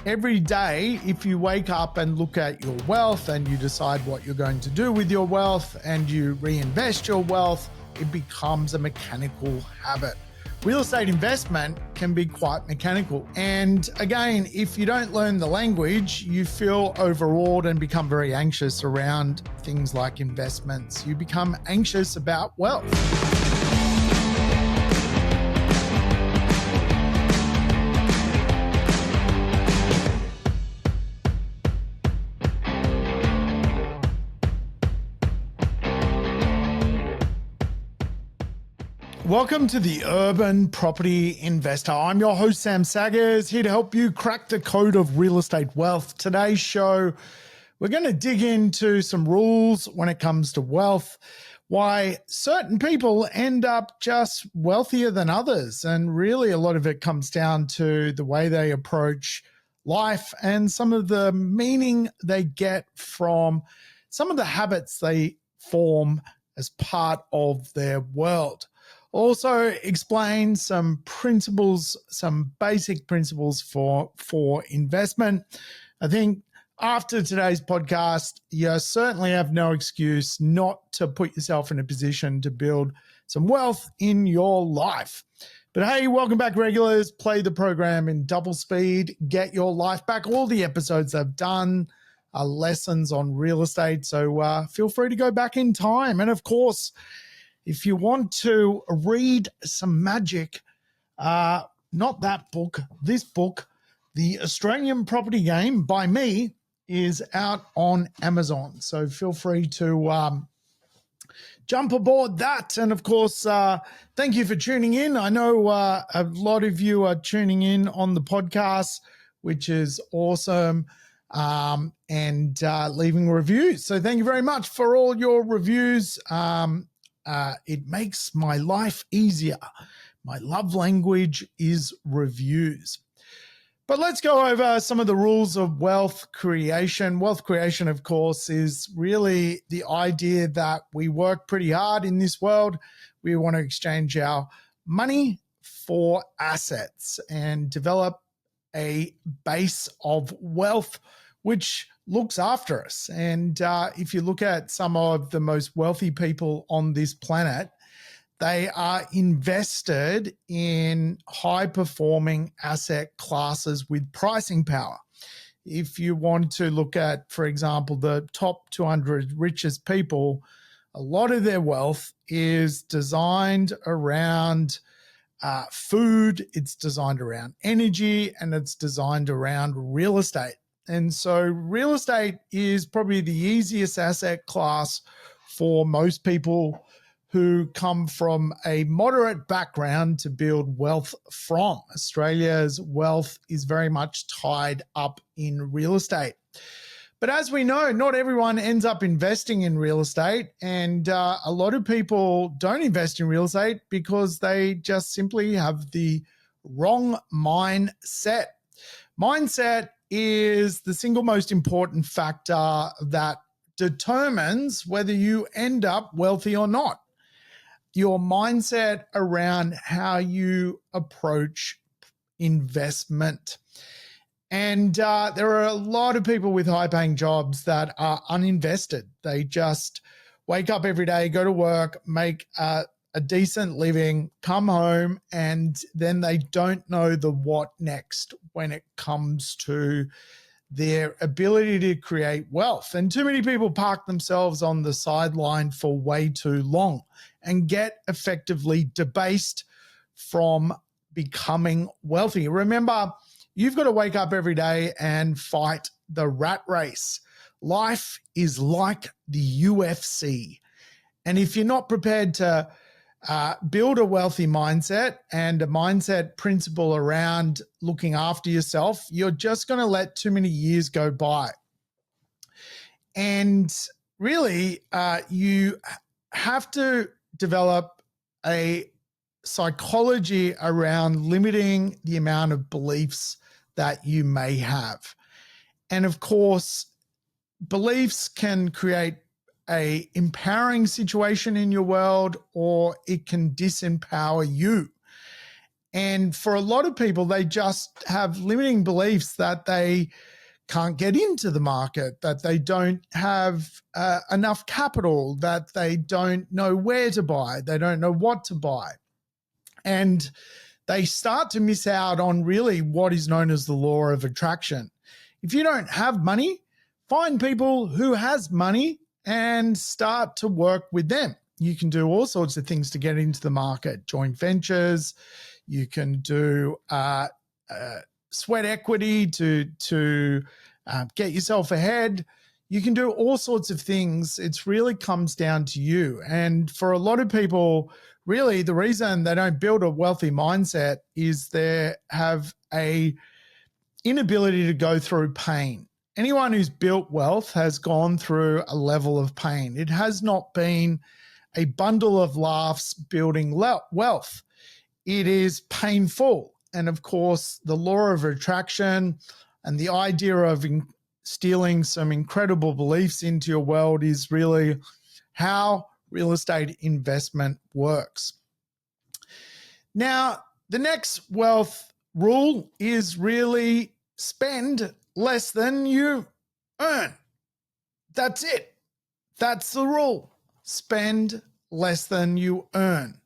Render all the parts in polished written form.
Every day, if you wake up and look at your wealth and you decide what you're going to do with your wealth and you reinvest your wealth, it becomes a mechanical habit. Real estate investment can be quite mechanical. And again, if you don't learn the language, you feel overawed and become very anxious around things like investments. You become anxious about wealth. Welcome to the Urban Property Investor. I'm your host, Sam Saggers, here to help you crack the code of real estate wealth. Today's show, we're going to dig into some rules when it comes to wealth, why certain people end up just wealthier than others. And really, a lot of it comes down to the way they approach life and some of the meaning they get from some of the habits they form as part of their world. Also explain some principles, some basic principles for investment. I think after today's podcast, you certainly have no excuse not to put yourself in a position to build some wealth in your life. But hey, welcome back, regulars. Play the program in double speed. Get your life back. All the episodes I've done are lessons on real estate, so feel free to go back in time. And of course, if you want to read some magic, not that book, this book, The Australian Property Game by me, is out on Amazon. So feel free to jump aboard that. And of course, thank you for tuning in. I know a lot of you are tuning in on the podcast, which is awesome, and leaving reviews. So thank you very much for all your reviews. It makes my life easier. My love language is reviews. But let's go over some of the rules of wealth creation. Wealth creation, of course, is really the idea that we work pretty hard in this world. We want to exchange our money for assets and develop a base of wealth which looks after us. And if you look at some of the most wealthy people on this planet, they are invested in high-performing asset classes with pricing power. If you want to look at, for example, the top 200 richest people, a lot of their wealth is designed around food, it's designed around energy, and it's designed around real estate. And so real estate is probably the easiest asset class for most people who come from a moderate background to build wealth from. Australia's wealth is very much tied up in real estate. But as we know, not everyone ends up investing in real estate, and a lot of people don't invest in real estate because they just simply have the wrong mindset. Mindset is the single most important factor that determines whether you end up wealthy or not. Your mindset around how you approach investment. And there are a lot of people with high-paying jobs that are uninvested. They just wake up every day, go to work, make a decent living, come home, and then they don't know the what next when it comes to their ability to create wealth. And too many people park themselves on the sideline for way too long and get effectively debased from becoming wealthy. Remember, you've got to wake up every day and fight the rat race. Life is like the UFC. And if you're not prepared to build a wealthy mindset and a mindset principle around looking after yourself, you're just going to let too many years go by. And really, you have to develop a psychology around limiting the amount of beliefs that you may have. And of course, beliefs can create a empowering situation in your world, or it can disempower you. And for a lot of people, they just have limiting beliefs that they can't get into the market, that they don't have enough capital, that they don't know where to buy, they don't know what to buy. And they start to miss out on really what is known as the law of attraction. If you don't have money, find people who has money and start to work with them. You can do all sorts of things to get into the market, joint ventures. You can do sweat equity to get yourself ahead. You can do all sorts of things. It really comes down to you. And for a lot of people, really the reason they don't build a wealthy mindset is they have a inability to go through pain. Anyone who's built wealth has gone through a level of pain. It has not been a bundle of laughs building wealth. It is painful. And of course, the law of attraction and the idea of instilling some incredible beliefs into your world is really how real estate investment works. Now, the next wealth rule is really spend less than you earn. That's it. That's the rule. Spend less than you earn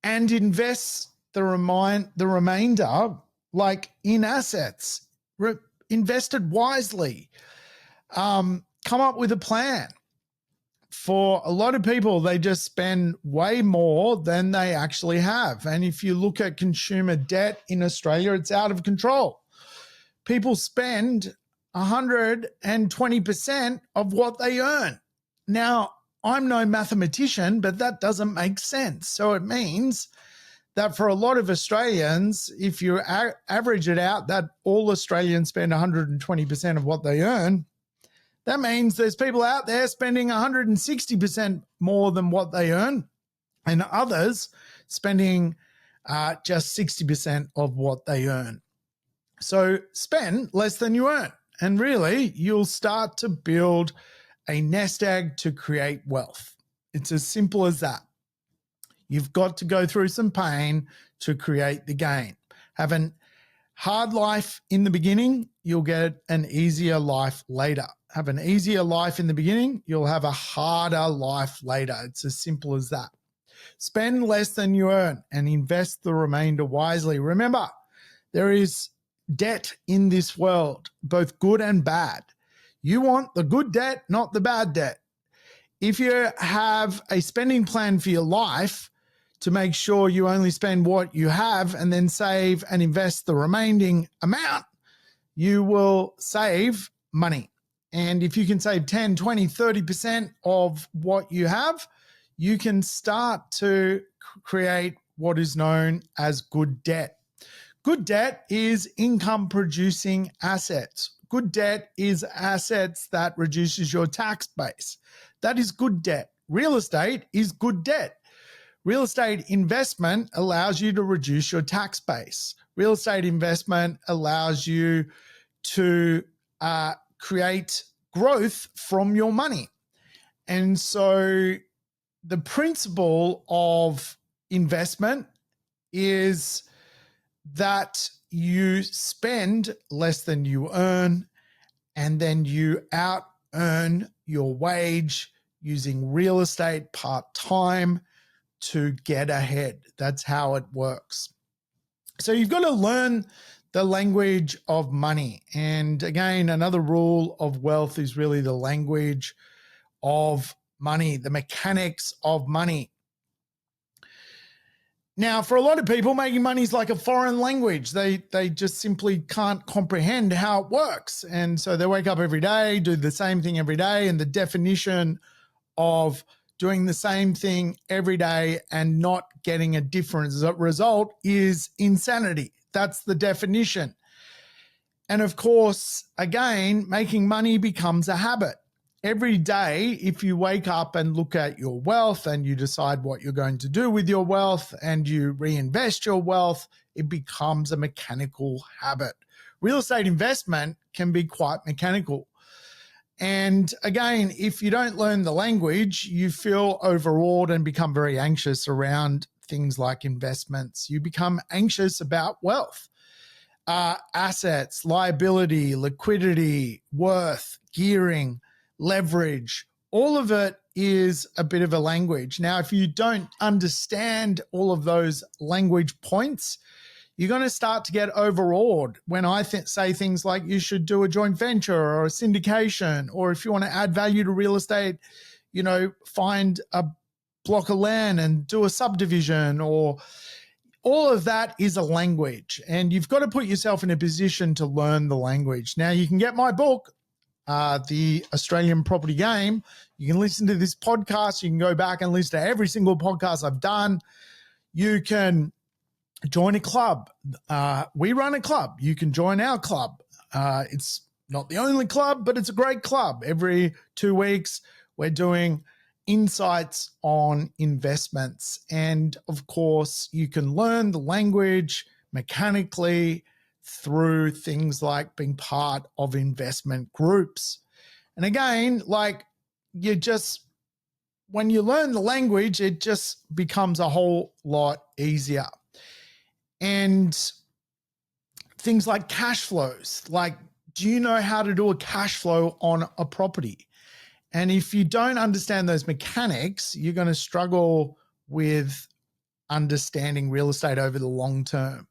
and invest the remainder like in assets. Invested wisely. Come up with a plan. For a lot of people, they just spend way more than they actually have. And if you look at consumer debt in Australia, it's out of control. People spend 120% of what they earn. Now, I'm no mathematician, but that doesn't make sense. So it means that for a lot of Australians, if you average it out, that all Australians spend 120% of what they earn, that means there's people out there spending 160% more than what they earn, and others spending just 60% of what they earn. So spend less than you earn, and really you'll start to build a nest egg to create wealth. It's as simple as that. You've got to go through some pain to create the gain. Have a hard life in the beginning, you'll get an easier life later. Have an easier life in the beginning, you'll have a harder life later. It's as simple as that. Spend less than you earn and invest the remainder wisely. Remember, there is debt in this world, both good and bad. You want the good debt, not the bad debt. If you have a spending plan for your life to make sure you only spend what you have and then save and invest the remaining amount, you will save money. And if you can save 10, 20, 30% of what you have, you can start to create what is known as good debt. Good debt is income producing assets. Good debt is assets that reduces your tax base. That is good debt. Real estate is good debt. Real estate investment allows you to reduce your tax base. Real estate investment allows you to create growth from your money. And so the principle of investment is that you spend less than you earn, and then you out earn your wage using real estate part-time to get ahead. That's how it works. So you've got to learn the language of money. And again, another rule of wealth is really the language of money, the mechanics of money. Now, for a lot of people, making money is like a foreign language. They just simply can't comprehend how it works. And so they wake up every day, do the same thing every day, and the definition of doing the same thing every day and not getting a different result is insanity. That's the definition. And of course, again, making money becomes a habit. Every day, if you wake up and look at your wealth and you decide what you're going to do with your wealth and you reinvest your wealth, it becomes a mechanical habit. Real estate investment can be quite mechanical. And again, if you don't learn the language, you feel overawed and become very anxious around things like investments. You become anxious about wealth, assets, liability, liquidity, worth, gearing, leverage. All of it is a bit of a language. Now, if you don't understand all of those language points, you're going to start to get overawed when I say things like you should do a joint venture or a syndication, or if you want to add value to real estate, find a block of land and do a subdivision, or all of that is a language, and you've got to put yourself in a position to learn the language. Now, you can get my book, The Australian Property Game. You can listen to this podcast. You can go back and listen to every single podcast I've done. You can join a club. We run a club. You can join our club. It's not the only club, but it's a great club. Every 2 weeks, we're doing insights on investments. And of course, you can learn the language mechanically through things like being part of investment groups. And again, when you learn the language, it just becomes a whole lot easier. And things like cash flows, do you know how to do a cash flow on a property? And if you don't understand those mechanics, you're going to struggle with understanding real estate over the long term.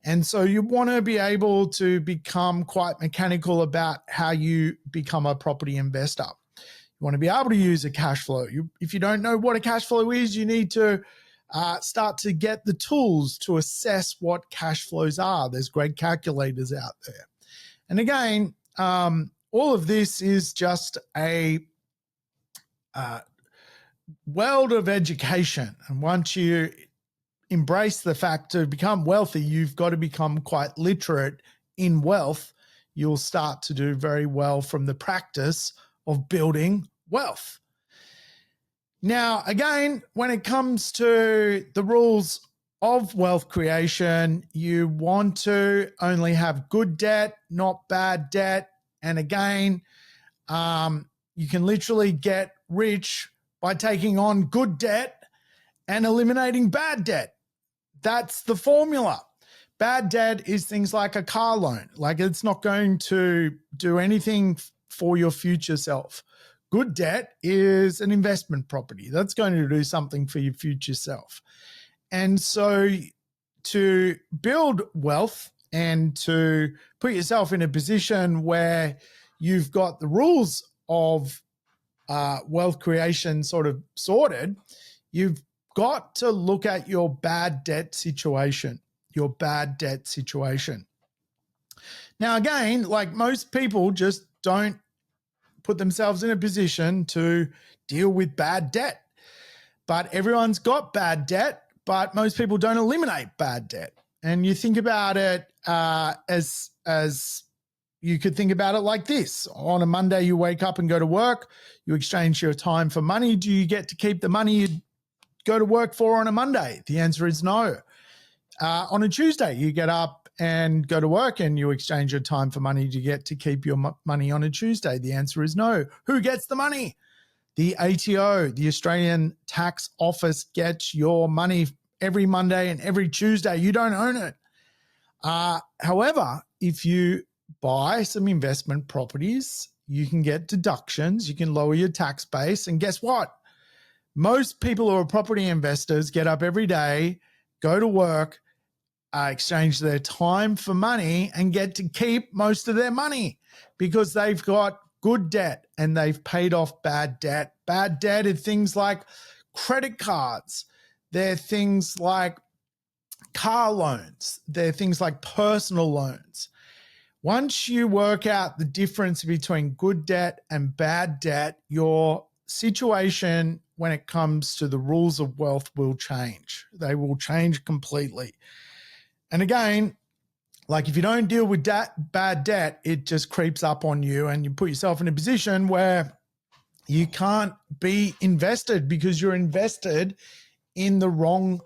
And so you want to be able to become quite mechanical about how you become a property investor. You want to be able to use a cash flow. If you don't know what a cash flow is, you need to start to get the tools to assess what cash flows are. There's great calculators out there. And again, all of this is just a world of education. And once you embrace the fact to become wealthy, you've got to become quite literate in wealth. You'll start to do very well from the practice of building wealth. Now, again, when it comes to the rules of wealth creation, you want to only have good debt, not bad debt. And again, you can literally get rich by taking on good debt and eliminating bad debt. That's the formula. Bad debt is things like a car loan. It's not going to do anything for your future self. Good debt is an investment property. That's going to do something for your future self. And so to build wealth and to put yourself in a position where you've got the rules of wealth creation sort of sorted, you've got to look at your bad debt situation. Now, again, most people just don't put themselves in a position to deal with bad debt. But everyone's got bad debt, but most people don't eliminate bad debt. And you think about it as you could think about it like this. On a Monday, you wake up and go to work. You exchange your time for money. Do you get to keep the money you go to work for on a Monday? The answer is no. On a Tuesday, you get up and go to work and you exchange your time for money. Do you get to keep your money on a Tuesday? The answer is no. Who gets the money? The ATO, the Australian Tax Office, gets your money every Monday and every Tuesday. You don't own it. However, if you buy some investment properties, you can get deductions. You can lower your tax base. And guess what? Most people who are property investors get up every day, go to work, exchange their time for money, and get to keep most of their money because they've got good debt and they've paid off bad debt. Bad debt are things like credit cards. They're things like car loans. They're things like personal loans. Once you work out the difference between good debt and bad debt, your situation when it comes to the rules of wealth will change. They will change completely. And again, if you don't deal with bad debt, it just creeps up on you and you put yourself in a position where you can't be invested because you're invested in the wrong,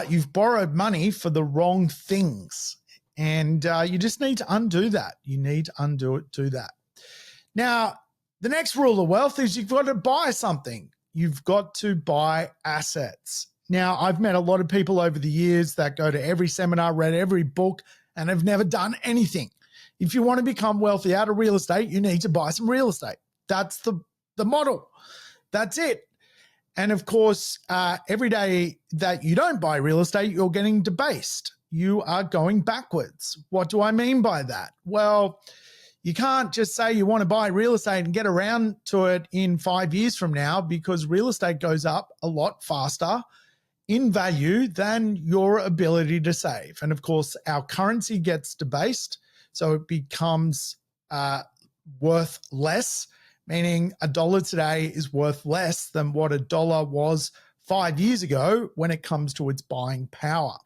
you've borrowed money for the wrong things. And you just need to undo that. You need to do that. Now, the next rule of wealth is you've got to buy something. You've got to buy assets. Now, I've met a lot of people over the years that go to every seminar, read every book, and have never done anything. If you want to become wealthy out of real estate, you need to buy some real estate. That's the model. That's it. And of course, every day that you don't buy real estate, you're getting debased. You are going backwards. What do I mean by that? Well, you can't just say you want to buy real estate and get around to it in 5 years from now, because real estate goes up a lot faster in value than your ability to save. And of course, our currency gets debased, so it becomes worth less, meaning a dollar today is worth less than what a dollar was 5 years ago when it comes to its buying power.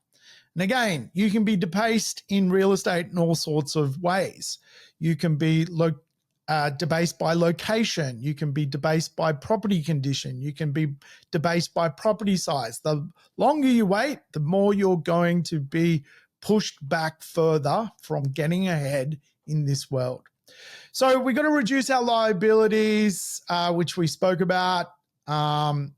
And again, you can be debased in real estate in all sorts of ways. You can be debased by location. You can be debased by property condition. You can be debased by property size. The longer you wait, the more you're going to be pushed back further from getting ahead in this world. So we've got to reduce our liabilities, which we spoke about. Then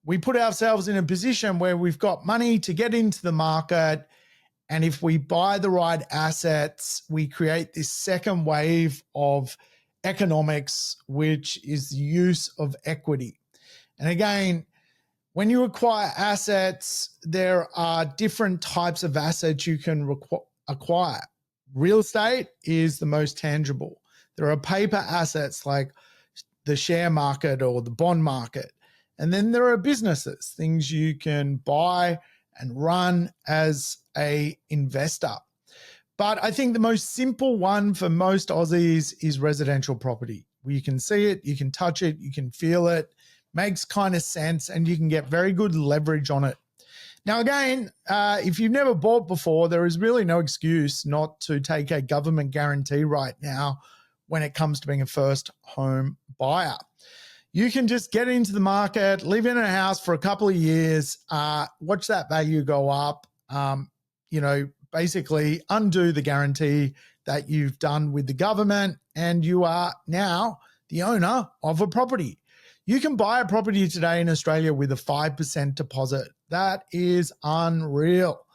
we put ourselves in a position where we've got money to get into the market. And if we buy the right assets, we create this second wave of economics, which is the use of equity. And again, when you acquire assets, there are different types of assets you can acquire. Real estate is the most tangible. There are paper assets like the share market or the bond market. And then there are businesses, things you can buy and run as an investor. But I think the most simple one for most Aussies is residential property. You can see it, you can touch it, you can feel it, makes kind of sense, and you can get very good leverage on it. Now, again, if you've never bought before, there is really no excuse not to take a government guarantee right now when it comes to being a first home buyer. You can just get into the market, live in a house for a couple of years, watch that value go up, basically undo the guarantee that you've done with the government, and you are now the owner of a property. You can buy a property today in Australia with a 5% deposit. That is unreal.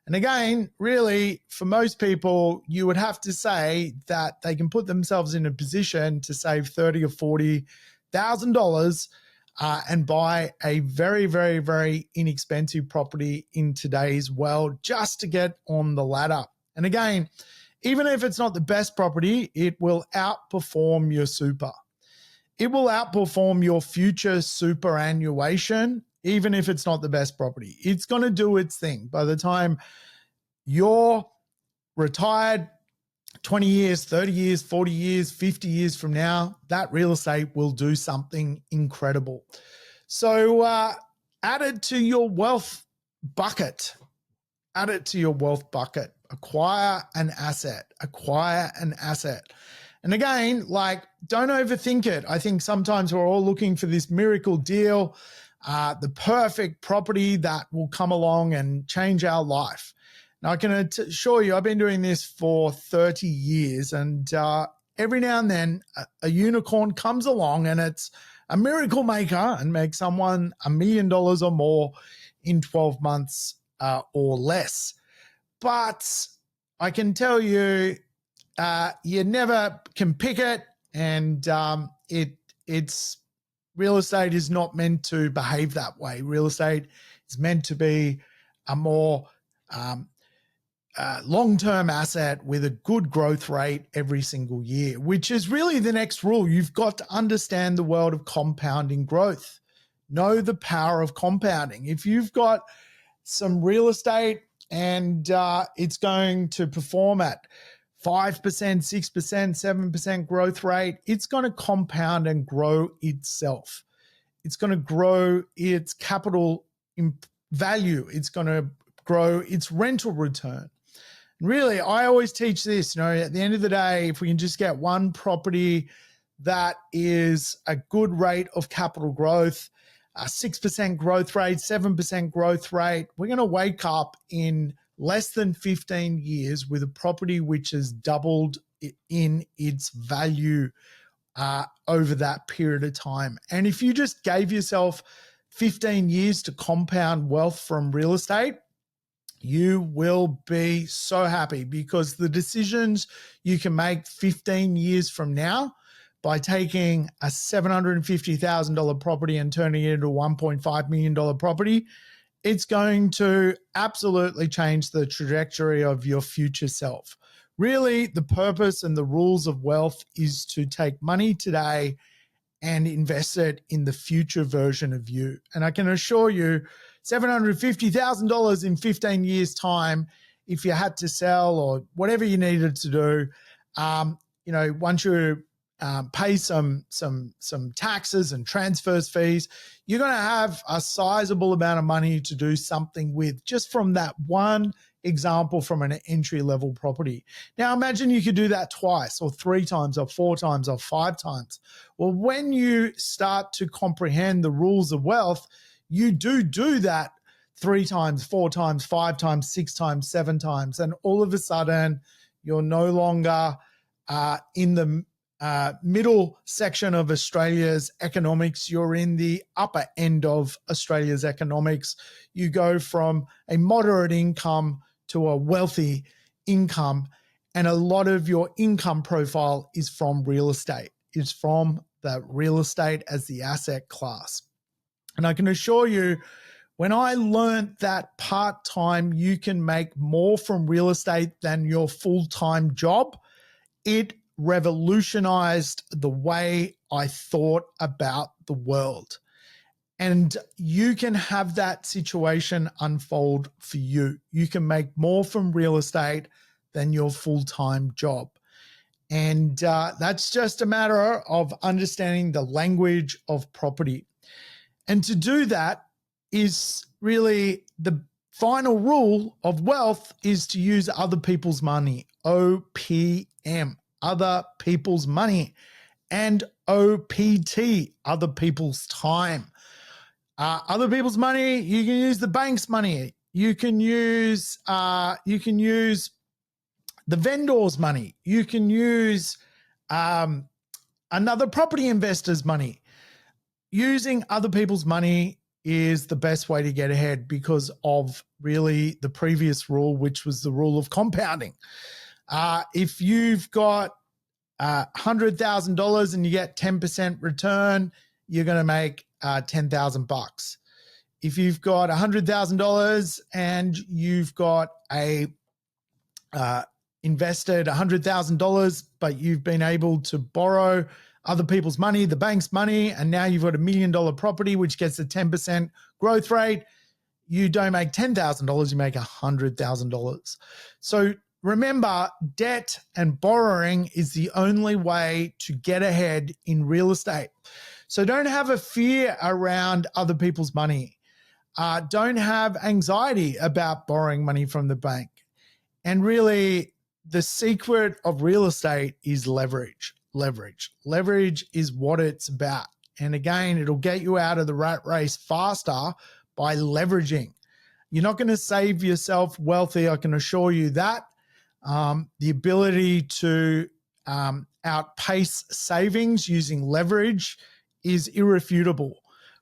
And again, really, for most people, you would have to say that they can put themselves in a position to save $30,000 or $40,000 and buy a very, very, very inexpensive property in today's world just to get on the ladder. And again, even if it's not the best property, it will outperform your super. It will outperform your future superannuation, even if it's not the best property. It's going to do its thing. By the time you're retired, 20 years, 30 years, 40 years, 50 years from now, that real estate will do something incredible. So add it to your wealth bucket. Add it to your wealth bucket. Acquire an asset. Acquire an asset. And again, don't overthink it. I think sometimes we're all looking for this miracle deal, the perfect property that will come along and change our life. Now, I can assure you, I've been doing this for 30 years, and every now and then a unicorn comes along and it's a miracle maker and makes someone $1 million or more in 12 months or less. But I can tell you, you never can pick it, and it's real estate is not meant to behave that way. Real estate is meant to be a more long-term asset with a good growth rate every single year, which is really the next rule. You've got to understand the world of compounding growth. Know the power of compounding. If you've got some real estate and it's going to perform at 5%, 6%, 7% growth rate, it's going to compound and grow itself. It's going to grow its capital value. It's going to grow its rental return. Really, I always teach this, at the end of the day, if we can just get one property that is a good rate of capital growth, a 6% growth rate, 7% growth rate, we're going to wake up in less than 15 years with a property which has doubled in its value over that period of time. And if you just gave yourself 15 years to compound wealth from real estate, you will be so happy, because the decisions you can make 15 years from now by taking a $750,000 property and turning it into a $1.5 million property, it's going to absolutely change the trajectory of your future self. Really, the purpose and the rules of wealth is to take money today and invest it in the future version of you. And I can assure you, $750,000 in 15 years' time, if you had to sell or whatever you needed to do, once you pay some taxes and transfers fees, you're going to have a sizable amount of money to do something with, just from that one example from an entry-level property. Now, imagine you could do that twice or 3 times or 4 times or 5 times. Well, when you start to comprehend the rules of wealth, you do that 3 times, 4 times, 5 times, 6 times, 7 times, and all of a sudden you're no longer in the middle section of Australia's economics. You're in the upper end of Australia's economics. You go from a moderate income to a wealthy income, and a lot of your income profile is from real estate. It's from the real estate as the asset class. And I can assure you, when I learned that part-time you can make more from real estate than your full-time job, it revolutionized the way I thought about the world. And you can have that situation unfold for you. You can make more from real estate than your full-time job. And that's just a matter of understanding the language of property. And to do that is really the final rule of wealth, is to use other people's money, OPM, other people's money, and OPT, other people's time. Other people's money, you can use the bank's money. You can use the vendor's money. You can use another property investor's money. Using other people's money is the best way to get ahead, because of really the previous rule, which was the rule of compounding. If you've got $100,000 and you get 10% return, you're going to make $10,000. If you've got $100,000 and you've got invested $100,000, but you've been able to borrow other people's money, the bank's money, and now you've got $1 million property, which gets a 10% growth rate, you don't make $10,000, you make $100,000. So remember, debt and borrowing is the only way to get ahead in real estate. So don't have a fear around other people's money. Don't have anxiety about borrowing money from the bank. And really, the secret of real estate is leverage. Leverage is what it's about. And again, it'll get you out of the rat race faster by leveraging. You're not going to save yourself wealthy, I can assure you that. The ability to outpace savings using leverage is irrefutable.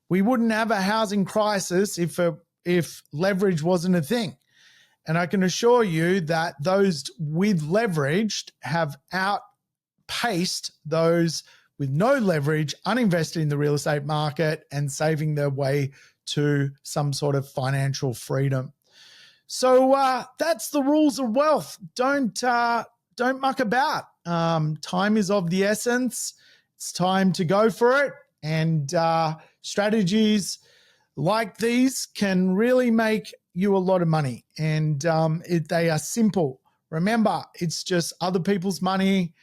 We wouldn't have a housing crisis if leverage wasn't a thing. And I can assure you that those with leverage have outpaced those with no leverage, uninvested in the real estate market and saving their way to some sort of financial freedom. So that's the rules of wealth. Don't muck about. Time is of the essence. It's time to go for it. And strategies like these can really make you a lot of money. And they are simple. Remember, it's just other people's money.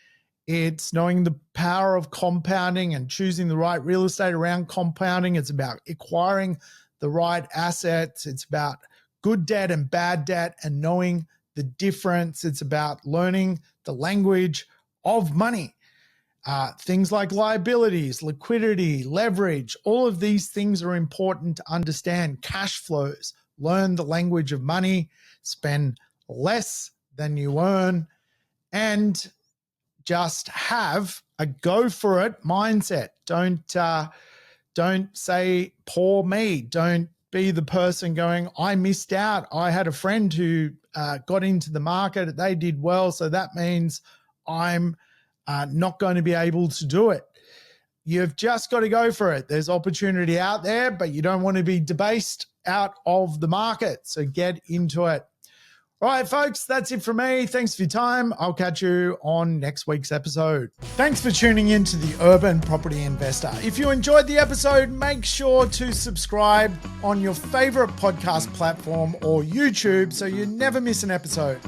It's knowing the power of compounding and choosing the right real estate around compounding. It's about acquiring the right assets. It's about good debt and bad debt and knowing the difference. It's about learning the language of money. Things like liabilities, liquidity, leverage, all of these things are important to understand. Cash flows, learn the language of money, spend less than you earn, and just have a go for it mindset. Don't say poor me. Don't be the person going, I missed out. I had a friend who got into the market. They did well, so that means I'm not going to be able to do it. You've just got to go for it. There's opportunity out there, but you don't want to be debased out of the market. So get into it. All right, folks, that's it from me. Thanks for your time. I'll catch you on next week's episode. Thanks for tuning in to the Urban Property Investor. If you enjoyed the episode, make sure to subscribe on your favorite podcast platform or YouTube so you never miss an episode.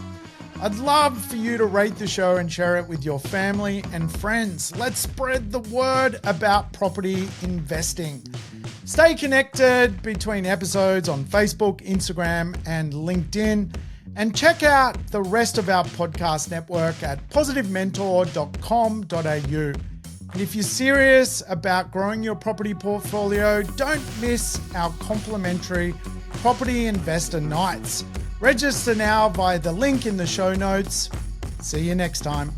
I'd love for you to rate the show and share it with your family and friends. Let's spread the word about property investing. Stay connected between episodes on Facebook, Instagram, and LinkedIn. And check out the rest of our podcast network at positivementor.com.au. And if you're serious about growing your property portfolio, don't miss our complimentary Property Investor Nights. Register now via the link in the show notes. See you next time.